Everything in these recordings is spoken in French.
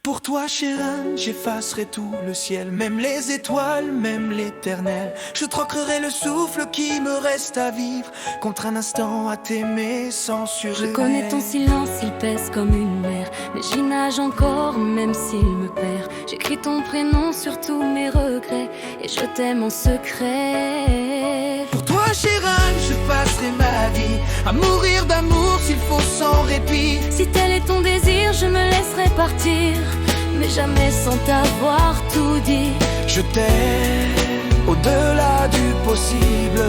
Pour toi, Chérin, j'effacerai tout le ciel, même les étoiles, même l'éternel. Je troquerai le souffle qui me reste à vivre contre un instant à t'aimer sans survie. Je connais ton silence, il pèse comme une mer, mais j'y nage encore même s'il me perd. J'écris ton prénom sur tous mes regrets et je t'aime en secret. Pour toi, Chérin, je passerai ma vie à mourir d'amour s'il faut sans répit. Si tel est ton désir, je me laisserai partir, mais jamais sans t'avoir tout dit. Je t'aime au-delà du possible,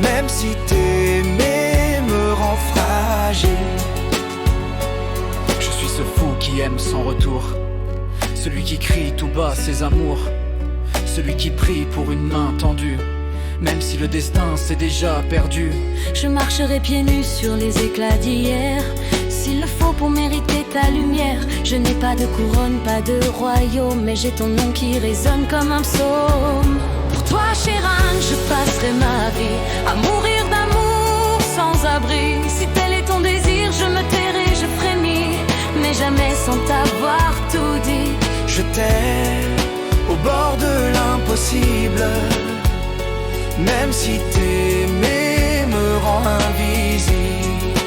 même si t'aimer me rend fragile. Je suis ce fou qui aime sans retour, celui qui crie tout bas ses amours, celui qui prie pour une main tendue, même si le destin s'est déjà perdu. Je marcherai pieds nus sur les éclats d'hier, s'il le faut pour mériter ta lumière. Je n'ai pas de couronne, pas de royaume, mais j'ai ton nom qui résonne comme un psaume. Pour toi, Chérin, je passerai ma vie à mourir d'amour sans abri. Si tel est ton désir, je me tairai, je frémis, mais jamais sans t'avoir tout dit. Je t'aime au bord de l'impossible, même si t'aimer me rend invisible.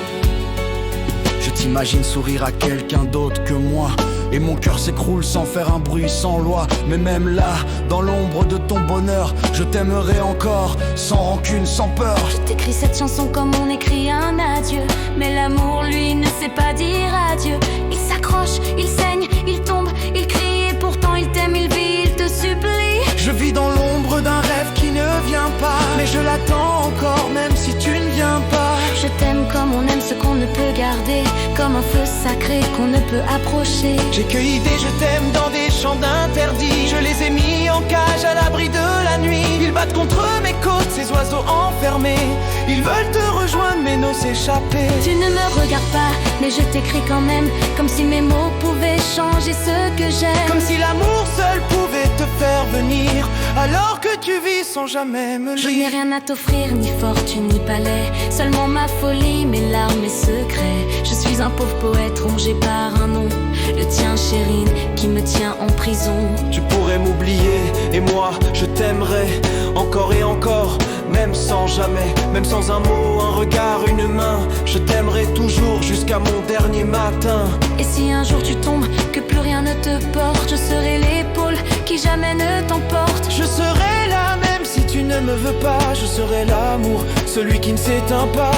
Je t'imagine sourire à quelqu'un d'autre que moi, et mon cœur s'écroule sans faire un bruit, sans loi. Mais même là, dans l'ombre de ton bonheur, je t'aimerai encore, sans rancune, sans peur. Je t'écris cette chanson comme on écrit un adieu, mais l'amour, lui, ne sait pas dire adieu. Il s'accroche, il saigne, il tombe, il crie, et pourtant il t'aime, il vit, il te supplie. Je vis dans l'ombre d'un rêve qui ne vient pas, mais je l'attends encore même si tu ne viens pas. Je t'aime comme on aime ce qu'on ne peut garder, comme un feu sacré qu'on ne peut approcher. J'ai cueilli des je t'aime dans des champs d'interdits, je les ai mis en cage à l'abri de la nuit. Ils battent contre mes côtes, ces oiseaux enfermés, ils veulent te rejoindre mais n'osent s'échapper. Tu ne me regardes pas, mais je t'écris quand même, comme si mes mots pouvaient changer ce que j'aime. Comme si l'amour seul pouvait te faire venir, alors que tu vis sans jamais me Je n'ai lire. rien à t'offrir, ni fortune, ni palais, seulement ma folie, mes larmes et secrets. Je suis un pauvre poète rongé par un nom, le tien, Chérine, qui me tient en prison. Tu pourrais m'oublier et moi je t'aimerais encore et encore, même sans jamais, même sans un mot, un regard, une main. Je t'aimerai toujours jusqu'à mon dernier matin. Et si un jour tu tombes, que plus rien ne te porte, je serai l'épaule qui jamais ne t'emporte. Je serai là même si tu ne me veux pas, je serai l'amour, celui qui ne s'éteint pas.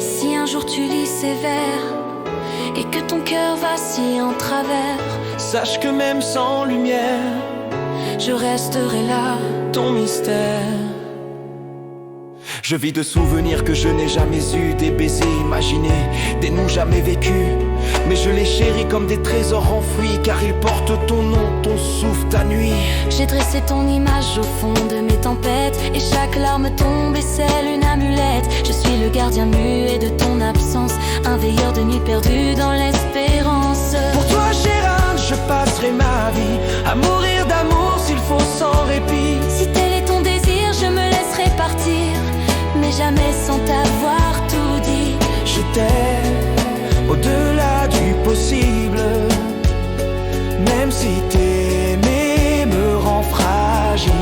Si un jour tu lis ces vers et que ton cœur vacille en travers, Sache que même sans lumière, je resterai là, ton mystère. Je vis de souvenirs que je n'ai jamais eus, des baisers imaginés, des noms jamais vécus. Mais je les chéris comme des trésors enfouis, car ils portent ton nom, ton souffle, ta nuit. J'ai dressé ton image au fond de mes tempêtes, et chaque larme tombe et scelle une amulette. Je suis le gardien muet de ton absence, un veilleur de nuit perdu dans l'espérance. Pour toi, Chérin, je passerai ma vie à mourir d'amour s'il faut sans répit. Si tel est ton désir, je me laisserai partir, mais jamais sans t'avoir tout dit. Je t'aime au-delà du possible, même si t'aimer me rend fragile.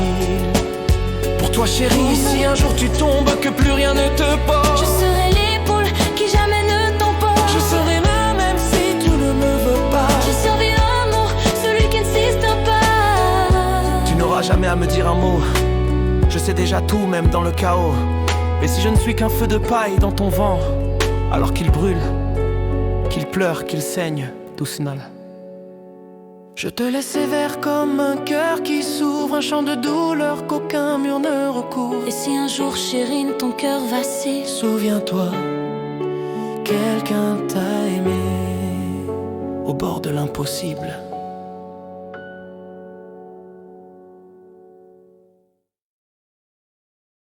Pour toi, chérie, si un jour tu tombes, que plus rien ne te porte, Je serai l'épaule qui jamais ne t'emporte. je serai là même si tu ne me veux pas. Je survis l'amour, celui qui n'insiste pas. Tu n'auras jamais à me dire un mot, je sais déjà tout même dans le chaos. Et si je ne suis qu'un feu de paille dans ton vent, alors qu'il brûle, qu'il pleure, qu'il saigne, Doucinal. Je te laisse sévère comme un cœur qui s'ouvre, un chant de douleur qu'aucun mur ne recouvre. Et si un jour, Chérine, ton cœur vacille, Souviens-toi, quelqu'un t'a aimé au bord de l'impossible.